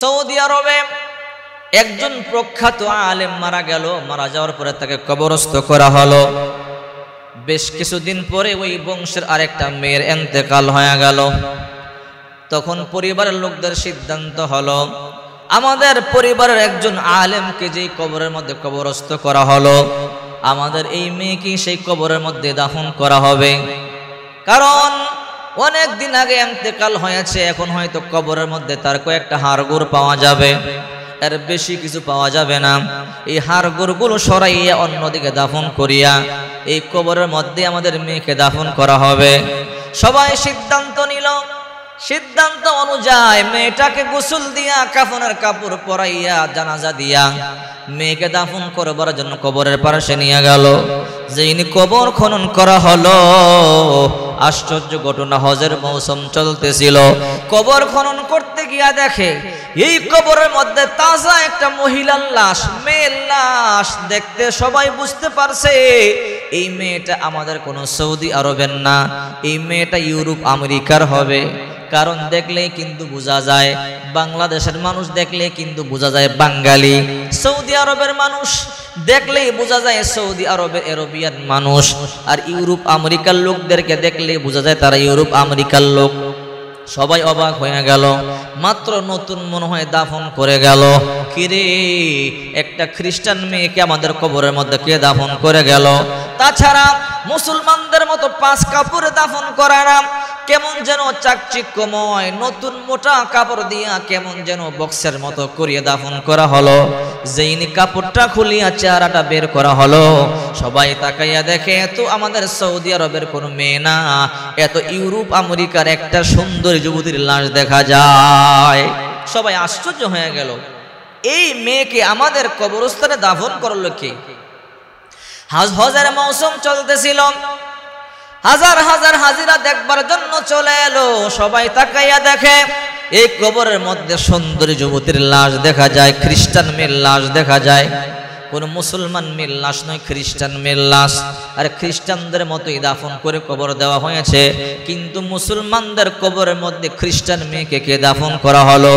Saudi আরবে একজন প্রখ্যাত আলেম মারা গেল। মারা যাওয়ার পরে তাকে কবরস্থ করা হলো। বেশ কিছুদিন পরে ওই বংশের আরেকটা মেয়ের ইন্তেকাল হয়ে গেল। তখন পরিবারের লোকদের সিদ্ধান্ত হলো, আমাদের পরিবারের একজন আলেমকে যেই কবরের মধ্যে কবরস্থ করা হলো, আমাদের এই মেয়েকে সেই কবরের মধ্যে দাফন করা হবে। কারণ অনেক দিন আগে ইন্তেকাল হয়েছে, এখন হয়তো কবরের মধ্যে তার কয়েকটা হাড়গোড় পাওয়া যাবে, এর বেশি কিছু পাওয়া যাবে না। এই হাড়গোড়গুলো সরাইয়া অন্যদিকে দাফন করিয়া এই কবরের মধ্যে আমাদের মেয়েকে দাফন করা হবে। সবাই সিদ্ধান্ত নিল। সিদ্ধান্ত অনুযায়ী মেয়েটাকে গোসল দিয়া কাফনের কাপড় পরাইয়া জানাজা দিয়া মেয়েকে দাফন করবার জন্য কবরের পাশে নিয়ে গেল। যেইনি কবর খনন করা হলো, আশ্চর্য ঘটনা, হজের মৌসুম চলতেছিল। কবর খনন করতে গিয়া দেখে এই কবরের মধ্যে তাজা একটা মহিলার লাশ, মেয়ের লাশ। দেখতে সবাই বুঝতে পারছে এই মেয়েটা আমাদের কোনো সৌদি আরবের না, এই মেয়েটা ইউরোপ আমেরিকার হবে। কারণ দেখলেই কিন্তু বোঝা যায়, বাংলাদেশের মানুষ দেখলে কিন্তু বোঝা যায় বাঙালি, সৌদি আরবের মানুষ দেখলেই বোঝা যায় সৌদি আরবের আরবিয়ান মানুষ, আর ইউরোপ আমেরিকার লোকদেরকে দেখলে বোঝা যায় তারা ইউরোপ আমেরিকার লোক। সবাই অবাক হয়ে গেল। মাত্র নতুন মনে হয় দাফন করে গেল। কিরে, একটা খ্রিস্টান মেয়েকে আমাদের কবরের মধ্যে কে দাফন করে গেল? তাছাড়া মুসলমানদের মতো 5 কাপড়ে দাফন করা না, কেমন যেন চাকচিক্যময় নতুন মোটা কাপড় দিয়া কেমন যেন বক্সের মতো করিয়ে দাফন করা হলো। যেইনি কাপড়টা খুলিয়া চেহারাটা বের করা হলো, সবাই তাকাইয়া দেখে এত আমাদের সৌদি আরবের কোনো মেয়ে না, এত ইউরোপ আমেরিকার একটা সুন্দর যুবতীর লাশ দেখা যায়। সবাই আশ্চর্য হয়ে গেল, এই মেয়েকে আমাদের কবরস্থানে দাফন করলো কে? হজের মৌসুম চলতেছিল, হাজার হাজার হাজিরা দেখবার জন্য চলে এলো। সবাই তাকাইয়া দেখে এই কবরের মধ্যে সুন্দরী যুবতীর লাশ দেখা যায়, খ্রিস্টান মেয়ের লাশ দেখা যায়। কোন মুসলমান মেয়ের লাশ নয়, খ্রিস্টান মেয়ের লাশ। আর খ্রিস্টানদের মতোই দাফন করে কবর দেওয়া হয়েছে, কিন্তু মুসলমানদের কবরের মধ্যে খ্রিস্টান মেয়েকে কে দাফন করা হলো?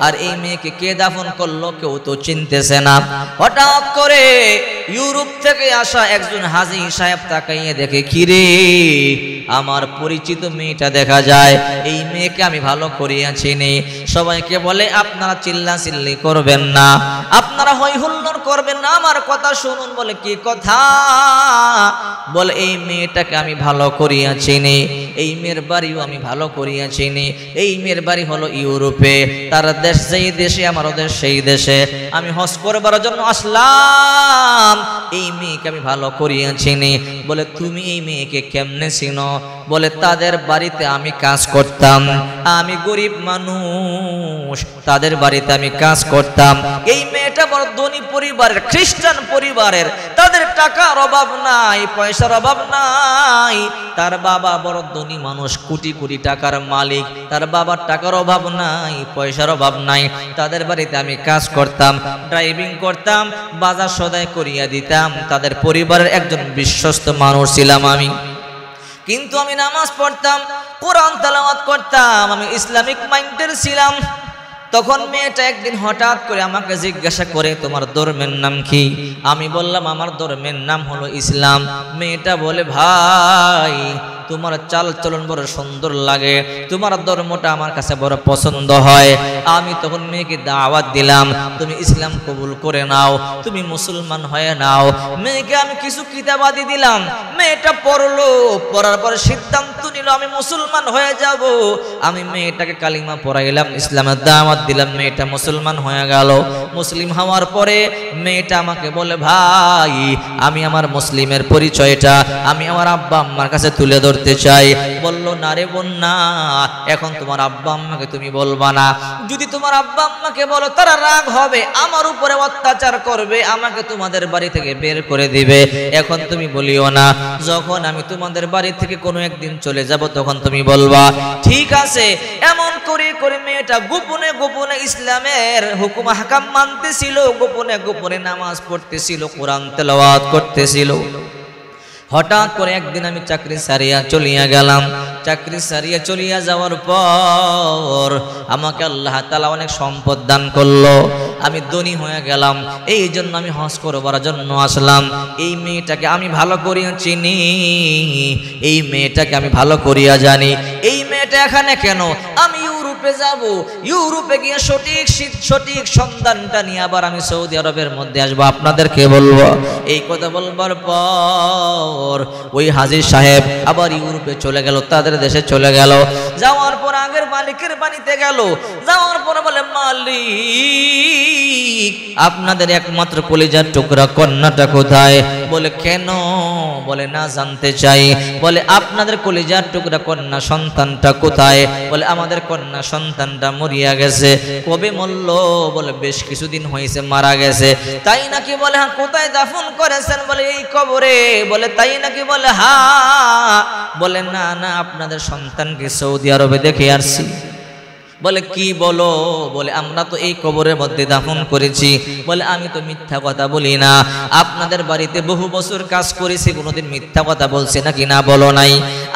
আর এই মেয়েকে কে দাফন করলো কেউ তো চিনতেছে না। হঠাৎ করে ইউরোপ থেকে আসা একজন হাজী সাহেব তাকাইয়ে দেখে, কিরে, আমার পরিচিত মেয়েটা দেখা যায়, এই মেয়েকে আমি ভালো করিয়া চিনি। সবাইকে বলে, আপনারা চিল্লাচিল্লি করবেন না, আপনারা হই হুল্লোড় করবেন না, আমার কথা শুনুন। বলে, কি কথা? বলে, এই মেয়েটাকে আমি ভালো করিয়া চিনি, এই মেয়ের বাড়িও আমি ভালো করিয়া চিনি। এই মেয়ের বাড়ি হলো ইউরোপে, তার দেশ যেই দেশে আমার দেশ সেই দেশে। আমি হজ করবার জন্য আসলাম, এই মেয়েকে আমি ভালো করিয়া চিনি। বলে, তুমি এই মেয়েকে কেমনে চিনো? বলে, তাদের বাড়িতে আমি কাজ করতাম, আমি গরিব মানুষ, তাদের বাড়িতে আমি কাজ করতাম। এই মেয়েটা বড় ধনী পরিবারের, খ্রিস্টান পরিবারের, তাদের টাকার অভাব নাই, পয়সার অভাব নাই। তার বাবা বড় ধনী মানুষ, কোটি কোটি টাকার মালিক, তার বাবার টাকার অভাব নাই, পয়সার অভাব নাই। তাদের বাড়িতে আমি কাজ করতাম, ড্রাইভিং করতাম, বাজার সদাই করিয়া দিতাম। তাদের পরিবারের একজন বিশ্বস্ত মানুষ ছিলাম আমি। কিন্তু আমি নামাজ পড়তাম, কোরআন তেলাওয়াত করতাম, আমি ইসলামিক মাইন্ডের ছিলাম। তখন মেয়েটা একদিন হঠাৎ করে আমাকে জিজ্ঞাসা করে, তোমার ধর্মের নাম কি? আমি বললাম, আমার ধর্মের নাম হলো ইসলাম। মেয়েটা বলে, ভাই, তোমার চাল চলন বড় সুন্দর লাগে, তোমার ধর্মটা আমার কাছে বড় পছন্দ হয়। আমি তখন মেয়েকে দাওয়াত দিলাম, তুমি ইসলাম কবুল করে নাও, তুমি মুসলমান হয়ে নাও। মেয়েকে আমি কিছু কিতাবাদি দিলাম, মেয়েটা পড়লো, পড়ার পরে সিদ্ধান্ত নিল আমি মুসলমান হয়ে যাব। আমি মেয়েটাকে কালিমা পড়াইলাম, ইসলামের দাওয়াত দিলাম, মেয়েটা মুসলমান হয়ে গেল। মুসলিম হওয়ার পরে মেয়েটা আমাকে বলে, ভাই, আমি আমার মুসলিমের পরিচয়টা আমি আমার আব্বা আম্মার কাছে তুলে ধরতে চাই। বলল, না রে বোন, না, এখন তোমার আব্বা আম্মাকে তুমি বলবা না। যদি তোমার আব্বা আম্মাকে বলো, তারা রাগ হবে, আমার উপরে অত্যাচার করবে, আমাকে তোমাদের বাড়ি থেকে বের করে দিবে। এখন তুমি বলিও না, যখন আমি তোমাদের বাড়ি থেকে কোনো একদিন চলে যাব তখন তুমি বলবা। ঠিক আছে। এমন করে করে মেয়েটা গোপনে গোপনে ইসলামের হুকুম হাকাম মানতেছিল, গোপনে গোপনে নামাজ পড়তেছিল, কোরআন তেলাওয়াত করতেছিল। হঠাৎ করে একদিন আমি চাকরি সারিয়া চলিয়া গেলাম। চাকরি সারিয়া চলিয়া যাওয়ার পর আমাকে আল্লাহ তাআলা অনেক সম্পদ দান করলো, আমি ধনী হয়ে গেলাম। এই জন্য আমি হজ করবার জন্য আসলাম। এই মেয়েটাকে আমি ভালো করিয়া চিনি, এই মেয়েটাকে আমি ভালো করিয়া জানি। এই মেয়েটা এখানে কেন? আমি ইউরোপে যাব, ইউরোপে গিয়ে সঠিক সন্ধানটা নিয়ে আবার আমি সৌদি আরবের মধ্যে আসবো, আপনাদেরকে বলবো। এই কথা বলবার পর ওই হাজী সাহেব আবার ইউরোপে চলে গেল, তাদের দেশে চলে গেল। যাওয়ার পর আগের মালিকের বাড়িতে গেল। যাওয়ার পর বলে, মালিক আপনাদের একমাত্র কলিজার টুকরা কন্যাটা কোথায়? বলে, কেন? বলে, না জানতে চাই। বলে, আপনাদের কলিজার টুকরা কন্যা সন্তানটা কোথায়? বলে, আমাদের কন্যা সন্তানটা মরিয়া গেছে। কবে মরল? বলে, বেশ কিছুদিন হয়েছে মারা গেছে। তাই নাকি? বলে, হ্যাঁ। কোথায় দাফন করেছেন? বলে, এই কবরে। বলে, তাই নাকি? বলে, হ্যাঁ। বলে, না না, আপনাদের সন্তানকে সৌদি আরবে দেখে আসছি। বলে, কি বলো? বলে, আমরা তো এই কবরের মধ্যে দাফন করেছি। বলে, আমি তো মিথ্যা কথা বলি না, আপনাদের বাড়িতে বহু বছর কাজ করেছি, কোনোদিন মিথ্যা কথা বলছি নাকি? না, বলো নাই।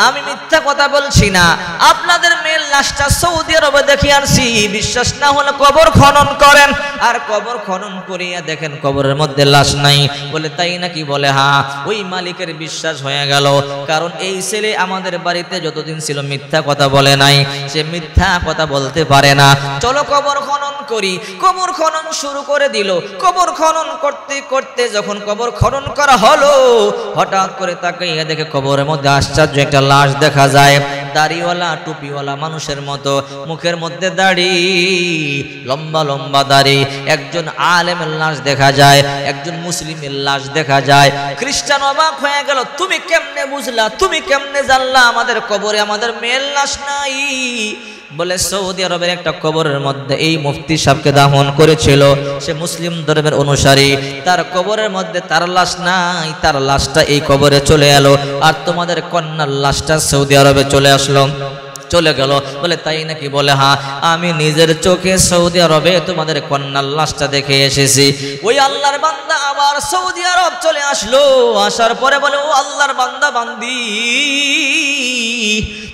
আমি মিথ্যা কথা বলছি না, আপনাদের মেয়ের লাশটা সৌদি আরবে দেখে আসছি। বিশ্বাস না হলে কবর খনন করেন, আর কবর খনন করিয়া দেখেন কবরের মধ্যে লাশ নাই। বলে, তাই নাকি? বলে, হ্যাঁ। ওই মালিকের বিশ্বাস হয়ে গেল, কারণ এই ছেলে আমাদের বাড়িতে যতদিন ছিল মিথ্যা কথা বলে নাই, সে মিথ্যা কথা বলতে পারে না। চলো কবর খনন করি। কবর খনন শুরু করে দিল। কবর খনন করতে করতে যখন কবর খনন করা হলো, হঠাৎ করে তাকাইয়া দেখে কবরের মধ্যে আশ্চর্য একটা লাশ দেখা যায়। দাড়িওয়ালা, টুপিওয়ালা মানুষের মতো, মুখের মধ্যে দাড়ি, লম্বা লম্বা দাড়ি। একজন আলেমের লাশ দেখা যায়, একজন মুসলিমের লাশ দেখা যায়। খ্রিস্টান অবাক হয়ে গেল, তুমি কেমনে বুঝলা? তুমি কেমনে জানলা আমাদের কবরে আমাদের মেয়ের লাশ নাই? বলে, সৌদি আরবের একটা কবরের মধ্যে এই মুফতি সাহেবকে দাফন করেছিল, সে মুসলিম ধর্মের অনুসারী, তার কবরের মধ্যে তার লাশ নাই, তার লাশটা এই কবরে চলে এলো, আর তোমাদের কন্যার লাশটা সৌদি আরবে চলে আসলো, চলে গেল। বলে, তাই নাকি? বলে, হ্যাঁ, আমি নিজের চোখে সৌদি আরবে তোমাদের কন্যার লাশটা দেখে এসেছি। ওই আল্লাহর বান্দা আবার সৌদি আরব চলে আসলো। আসার পরে বলে, ও আল্লাহর বান্দা বান্দি,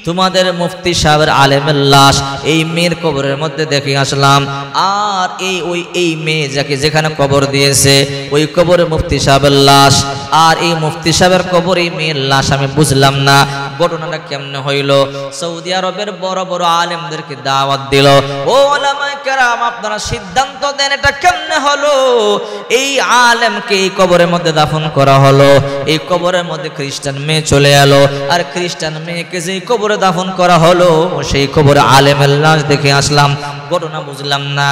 তোমাদের মুফতি সাহেবের আলেমের লাশ এই মেয়ের কবরের মধ্যে দেখে আসলাম, আর এই মেয়ে যাকে যেখানে কবর দিয়েছে ওই কবরে মুফতি সাহেবের লাশ, আর এই মুফতি সাহেবের কবর এই মেয়ের লাশ। আমি বুঝলাম না ঘটনাটা কেমনে হইল। সৌদি আরবের বড় বড় আলেমদেরকে দাওয়াত দিল, ও ওলামায়ে কেরাম, আপনারা সিদ্ধান্ত দেন এটা কেমনে হলো? এই আলেমকে এই কবরের মধ্যে দাফন করা হলো, এই কবরের মধ্যে খ্রিস্টান মেয়ে চলে এলো, আর খ্রিস্টান মেয়েকে যেই কবরে দাফন করা হলো সেই কবরে আলেমের লাশ দেখে আসলাম, ঘটনা বুঝলাম না।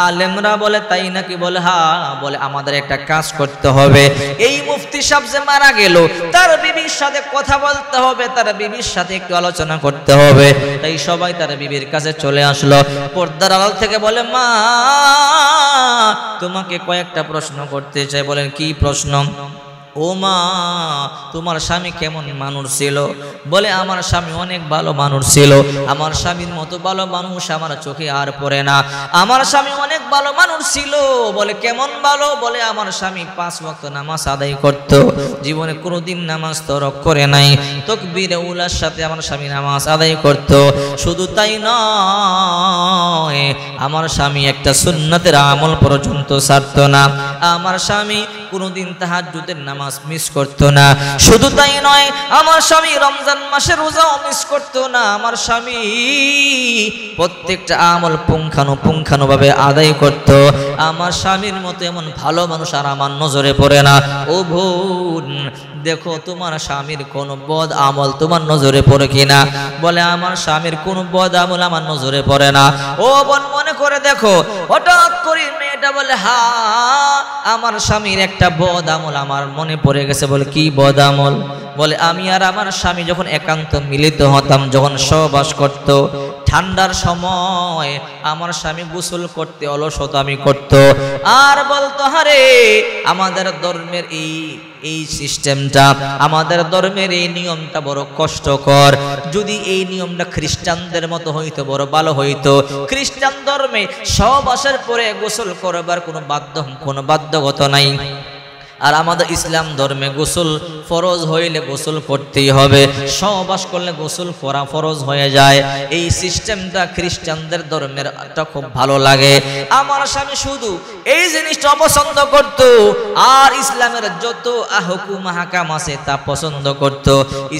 আলেমরা বলে, তাই নাকি? বলে, হ্যাঁ। বলে, আমাদের একটা কাজ করতে হবে, এই মুফতি সাহেব যে মারা গেল তার বিবির সাথে কথা বলতে হবে, তার বিবির সাথে একটু আলোচনা করতে হবে। তাই সবাই তার বিবির কাছে চলে আসলো। পর্দার আড়াল থেকে বলে, মা, তোমাকে কয়েকটা প্রশ্ন করতে চাই। বলেন, কি প্রশ্ন? ও মা, তোমার স্বামী কেমন মানুষ ছিল? বলে, আমার স্বামী অনেক ভালো মানুষ ছিল, আমার স্বামীর মতো ভালো মানুষ আমার চোখে আর পড়ে না, আমার স্বামী অনেক ভালো মানুষ ছিল। বলে, কেমন ভালো? বলে, আমার স্বামী 5 ওয়াক্ত নামাজ আদায় করত, জীবনে কোনোদিন নামাজ তরক করে নাই, তাকবীরে উলার সাথে আমার স্বামী নামাজ আদায় করত। শুধু তাই নয়, আমার স্বামী একটা সুন্নতের আমল পর্যন্ত ছাড়ত না, আমার স্বামী কোনোদিন তাহাজ্জুদের নামাজ মিস করতো না। শুধু তাই নয়, আমার স্বামী রমজান মাসের রোজাও মিস করতো না, আমার স্বামী প্রত্যেকটা আমল পুঙ্খানুপুঙ্খানুভাবে আদায় করত। আমার স্বামীর মতো এমন ভালো মানুষ আর আমার নজরে পড়ে না। ও বোন, দেখো তোমার স্বামীর কোন বদ আমল তোমার নজরে পড়ে কিনা? বলে, আমার স্বামীর কোন বদ আমল আমার নজরে পড়ে না। ও বোন, মনে করে দেখো। হঠাৎ করে মেয়েটা বলে, হ্যাঁ, আমার স্বামীর একটা বদ আমল আমার মনে পড়ে গেছে। বলে, কি বদ আমল? বলে, আমি আর আমার স্বামী যখন একান্ত মিলিত হতাম, যখন সহবাস করত, ঠান্ডার সময় আমার স্বামী গোসল করতে অলসতামি করত, আর বলতো, আরে আমাদের ধর্মের এই সিস্টেমটা, আমাদের ধর্মের এই নিয়মটা বড় কষ্টকর, যদি এই নিয়মটা খ্রিস্টানদের মতো হইতো বড় ভালো হইতো। খ্রিস্টান ধর্মে সহবাসের পরে গোসল করবার কোনো বাধ্যগত নাই, আর আমাদের ইসলাম ধর্মে গোসল ফরজ হইলে গোসল করতেই হবে, সহবাস করলে গোসল করা ফরজ হয়ে যায়। এই সিস্টেমটা খ্রিস্টানদের ধর্মের খুব ভালো লাগে। আমার স্বামী শুধু এই জিনিসটা অপছন্দ করত, আর ইসলামের যত হুকুম হাকাম আছে তা পছন্দ করত,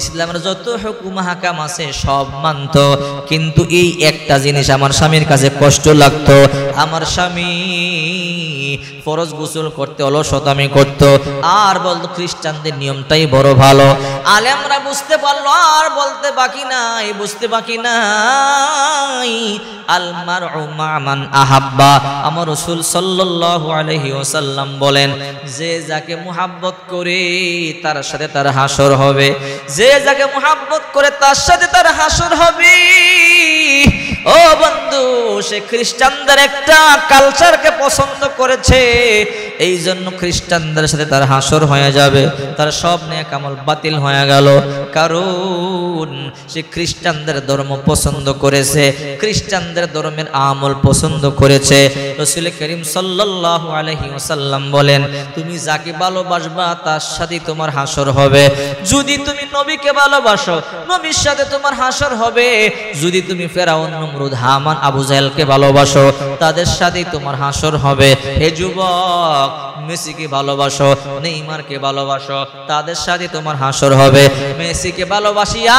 ইসলামের যত হুকুম হাকাম আছে সব মানত, কিন্তু এই একটা জিনিস আমার স্বামীর কাছে কষ্ট লাগতো। আমার স্বামী ফরজ গোসল করতে অলসতামি করত, আর বলতো খ্রিস্টানদের নিয়মটাই বড় ভালো। আলেমরা বুঝতে পারলো, আর বলতে বাকি নাই, বুঝতে বাকি নাই। আল মারউ মা মান আহাব্বা, আমার রাসূল সাল্লাল্লাহু আলাইহি ওয়াসাল্লাম বলেন, যে যাকে মুহাব্বত করে তার সাথে তার হাসর হবে, যে যাকে মুহাব্বত করে তার সাথে তার হাসর হবে। ও বন্ধু, সে খ্রিস্টানদের একটা কালচারকে পছন্দ করেছে, এই জন্য খ্রিস্টানদের সাথে তার হাসর হয়ে যাবে, তার সব নেক আমল বাতিল হয়ে গেল, কারণ সে খ্রিস্টানদের ধর্ম পছন্দ করেছে, খ্রিস্টানদের ধর্মের আমল পছন্দ করেছে। রাসূল করিম সাল্লাল্লাহু আলাইহি ওয়াসাল্লাম বলেন, তুমি যাকে ভালোবাসবা তার সাথে তোমার হাসর হবে। যদি তুমি নবীকে ভালোবাসো, নবীর সাথে তোমার হাসর হবে। যদি তুমি ফেরাউন, নমরুদ, হামান, আবু জাহেলকে ভালোবাসো, তাদের সাথে তোমার হাসর হবে। হে যুবক, মেসিকে ভালোবাসো, নেইমারকে ভালোবাসো, তাদের সাথে তোমার হাসর হবে। মেসিকে ভালোবাসিয়া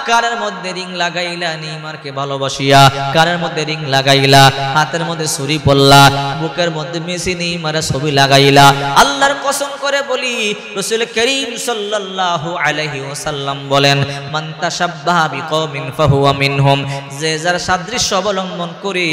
কানের মধ্যে রিং লাগাইলা, নেইমারকে ভালোবাসিয়া কানের মধ্যে রিং লাগাইলা, হাতের মধ্যে ছুরি পড়লা, বুকের মধ্যে মেসি নেইমারের ছবি লাগাইলা। আল্লাহর কসম করে বলি, রাসূল করিম সাল্লাল্লাহু আলাইহি ওয়াসাল্লাম বলেন, মান তাশাব্বাহা বিকওমিন ফাহুয়া মিনহুম, যে যার সাদৃশ্য অবলম্বন করে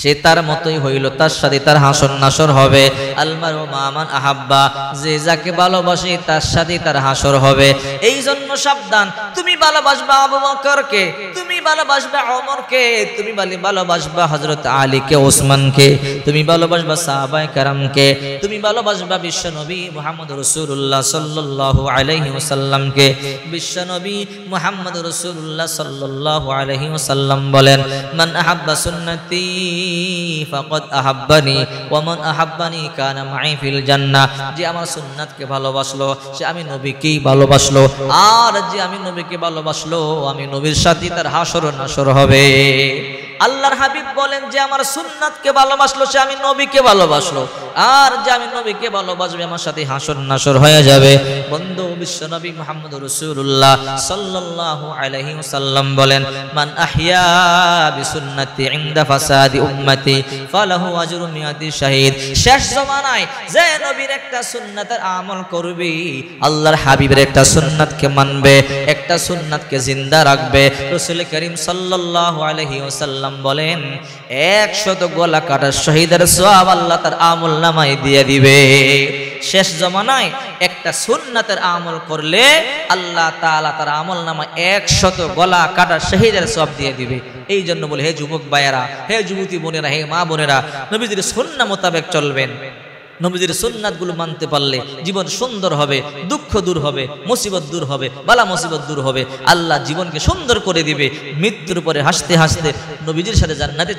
সে তার মতোই হইল, তার সাথে তার হাসর নাসর হবে। আল মারউ মা মান আহাব্বা, যে যাকে ভালোবাসে তার সাথে তার হাসর হবে। এই জন্য সাবধান, তুমি ভালোবাসবা আবু বকরকে, তুমি ভালোবাসবা ওমরকে, তুমি ভালোবাসবা হযরত আলীকে, ওসমানকে, তুমি ভালোবাসবা সাহাবায়ে কেরামকে, তুমি ভালোবাসবা বিশ্বনবী মুহাম্মদ রাসূলুল্লাহ সাল্লাল্লাহু আলাইহি ওয়াসাল্লামকে। বিশ্বনবী মুহাম্মদ রাসূলুল্লাহ সাল্লাল্লাহু আলাইহি ওয়াসাল্লাম বলেন, মান আহাব্বা সুন্নতি ফাকাদ আহাব্বানি ওয়া মান আহাব্বানি কানা মাই ফিল জান্নাহ, যে আমার সুন্নাতকে ভালোবাসলো সে আমি নবীকেই ভালোবাসলো, আর যে আমি নবীকে ভালোবাসলো আমি নবীর সাথে তার হাসর নাসর হবে। আল্লাহর হাবিব বলেন, যে আমার সুন্নাতকে ভালোবাসলো সে আমি নবীকে ভালোবাসলো, আর যে আমি নবীকে ভালোবাসবে আমার সাথে হাসর নাসর হয়ে যাবে। বন্ধু, বিশ্বনবী মুহাম্মদ রাসূলুল্লাহ সাল্লাল্লাহু আলাইহি ওয়াসাল্লাম বলেন, মান আহইয়া বিসুন্নতি ইনদা ফাসাদি উম্মতি ফালাহু আজরু মিয়াতি শাহীদ। শেষ জামানায় যে নবীর একটা সুন্নাতের আমল করবে, আল্লাহর হাবিবের একটা সুন্নাতকে মানবে, একটা সুন্নাতকে জিন্দা রাখবে, রাসূল করিম সাল্লাল্লাহু আলাইহি ওয়াসাল্লাম বলেন 100 গলা কাটা শহীদের সওয়াব আল্লাহ তার আমল নামায় দিয়ে দিবে। শেষ জামানায় একটা সুন্নাতের আমল করলে আল্লাহ তাআলা তার আমল নামায় 100 গলা কাটা শহীদের সওয়াব দিয়ে দিবে। এই জন্য বলে, হে যুবক ভাইয়েরা, হে যুবতী বোনেরা, হে মা বোনেরা, নবীজির সুন্নাহ মোতাবেক চলবেন। নবীজির সুন্নাতগুলো মানতে পারলে জীবন সুন্দর হবে, দুঃখ দূর হবে, মুসিবত দূর হবে, বালা মুসিবত দূর হবে, আল্লাহ জীবনকে সুন্দর করে দিবে। মৃত্যুর পরে হাসতে হাসতে নবীজির সাথে জান্নাতে